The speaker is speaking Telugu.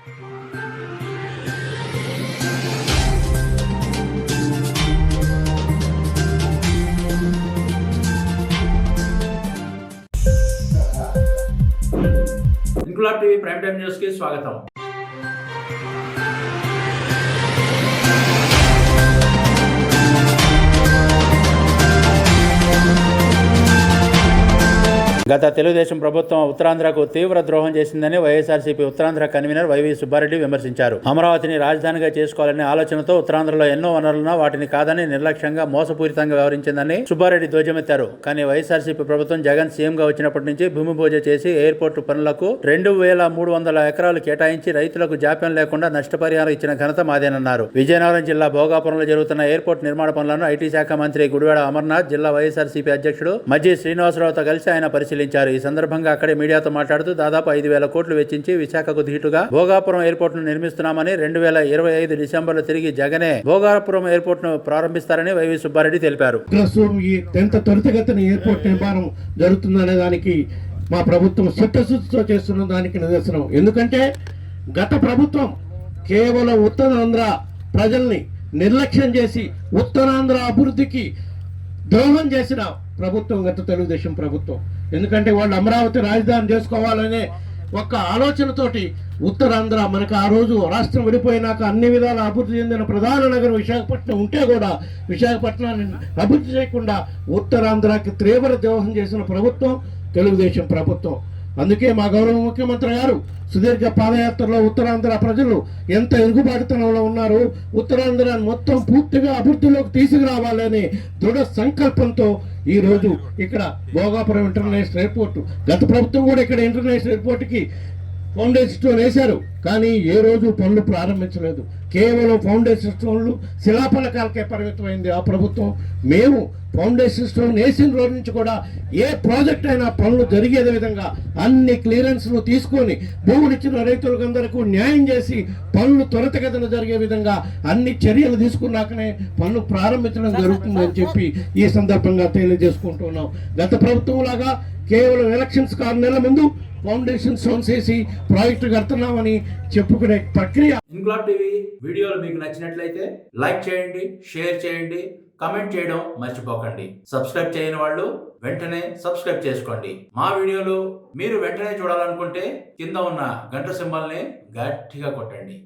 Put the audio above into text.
Inquilab TV prime time news కి స్వాగతం. గత తెలుగుదేశం ప్రభుత్వం ఉత్తరాంధ్రకు తీవ్ర ద్రోహం చేసిందని వైఎస్ఆర్సీపీ ఉత్తరాంధ్ర కన్వీనర్ వైవి సుబ్బారెడ్డి విమర్శించారు. అమరావతిని రాజధానిగా చేసుకోవాలనే ఆలోచనతో ఉత్తరాంధ్రలో ఎన్నో వనరులున్నా వాటిని కాదని నిర్లక్ష్యంగా మోసపూరితంగా వ్యవహరించిందని సుబ్బారెడ్డి ధ్వజమెత్తారు. కానీ వైఎస్ఆర్సీపీ ప్రభుత్వం జగన్ సీఎంగా వచ్చినప్పటి నుంచి భూమి పూజ చేసి ఎయిర్పోర్టు పనులకు 2300 ఎకరాలు కేటాయించి రైతులకు జాప్యం లేకుండా నష్టపరిహారం ఇచ్చిన ఘనత మాదేనన్నారు. విజయనగరం జిల్లా భోగాపురంలో జరుగుతున్న ఎయిర్పోర్ట్ నిర్మాణ పనులను ఐటీ శాఖ మంత్రి గుడివాడ అమర్నాథ్, జిల్లా వైఎస్ఆర్సీపీ అధ్యక్షుడు మజ్జి శ్రీనివాసరావుతో కలిసి ఆయన పరిశీలించారు. ఈ సందర్భంగా అక్కడే మీడియాతో మాట్లాడుతూ దాదాపు 5,000 కోట్లు వెచ్చించి విశాఖకు ధీటుగా భోగాపురం ఎయిర్పోర్ట్ ను నిర్మిస్తున్నామని, 2025 డిసెంబర్లో తిరిగి జగనే భోగాపురం ఎయిర్పోర్ట్ ను ప్రారంభిస్తారని వైవి సుబ్బారెడ్డి తెలిపారు. ఎంత త్వరితగతిన ఎయిర్పోర్ట్ నిర్మాణం జరుగుతుందనే దానికి మా ప్రభుత్వం చిత్తశుద్ధితో చేస్తున్న దానికి నిదర్శనం. ఎందుకంటే గత ప్రభుత్వం కేవలం ఉత్తరాంధ్ర ప్రజల్ని నిర్లక్ష్యం చేసి ఉత్తరాంధ్ర అభివృద్ధికి ద్రోహం చేసిన ప్రభుత్వం గత తెలుగుదేశం ప్రభుత్వం. ఎందుకంటే వాళ్ళు అమరావతి రాజధాని చేసుకోవాలనే ఒక్క ఆలోచనతోటి ఉత్తరాంధ్ర మనకు ఆ రోజు రాష్ట్రం విడిపోయినాక అన్ని విధాల అభివృద్ధి చెందిన ప్రధాన నగరం విశాఖపట్నం ఉంటే కూడా విశాఖపట్నాన్ని అభివృద్ధి చేయకుండా ఉత్తరాంధ్రకి తీవ్ర ద్రోహం చేసిన ప్రభుత్వం తెలుగుదేశం ప్రభుత్వం. అందుకే మా గౌరవ ముఖ్యమంత్రి గారు సుదీర్ఘ పాదయాత్రలో ఉత్తరాంధ్ర ప్రజలు ఎంత ఎరుగుబాటుతనంలో ఉన్నారు, ఉత్తరాంధ్రాన్ని మొత్తం పూర్తిగా అభివృద్ధిలోకి తీసుకురావాలని దృఢ సంకల్పంతో ఈ రోజు ఇక్కడ భోగాపురం ఇంటర్నేషనల్ ఎయిర్పోర్ట్, గత ప్రభుత్వం కూడా ఇక్కడ ఇంటర్నేషనల్ ఎయిర్పోర్ట్కి ఫౌండేషన్ స్టోన్ వేశారు, కానీ ఏ రోజు పనులు ప్రారంభించలేదు. కేవలం ఫౌండేషన్ స్టోన్లు శిలాఫలకాలకే పరిమితమైంది ఆ ప్రభుత్వం. మేము ఫౌండేషన్ స్టోన్ వేసిన రోజు నుంచి కూడా ఏ ప్రాజెక్ట్ అయినా పనులు జరిగేదే విధంగా అన్ని క్లియరెన్స్లు తీసుకొని భూములిచ్చిన రైతులందరికీ న్యాయం చేసి పనులు త్వరితగతిన జరిగే విధంగా అన్ని చర్యలు తీసుకున్నాకనే పనులు ప్రారంభించడం జరుగుతుందని చెప్పి ఈ సందర్భంగా తెలియజేసుకుంటున్నాం. గత ప్రభుత్వం లాగా కేవలం ఎలక్షన్స్ 6 నెలల ముందు ఫౌండేషన్ స్టోన్స్ వేసి ప్రాజెక్టు కడుతున్నామని చెప్పుకునే ప్రక్రియ. ఇంక్లాబ్ టీవీ వీడియోలు మీకు నచ్చినట్లయితే లైక్ చేయండి, షేర్ చేయండి, కమెంట్ చేయడం మర్చిపోకండి. సబ్స్క్రైబ్ చేయని వాళ్ళు వెంటనే సబ్స్క్రైబ్ చేసుకోండి. మా వీడియోలు మీరు వెంటనే చూడాలనుకుంటే కింద ఉన్న గంట సింబల్ని గట్టిగా కొట్టండి.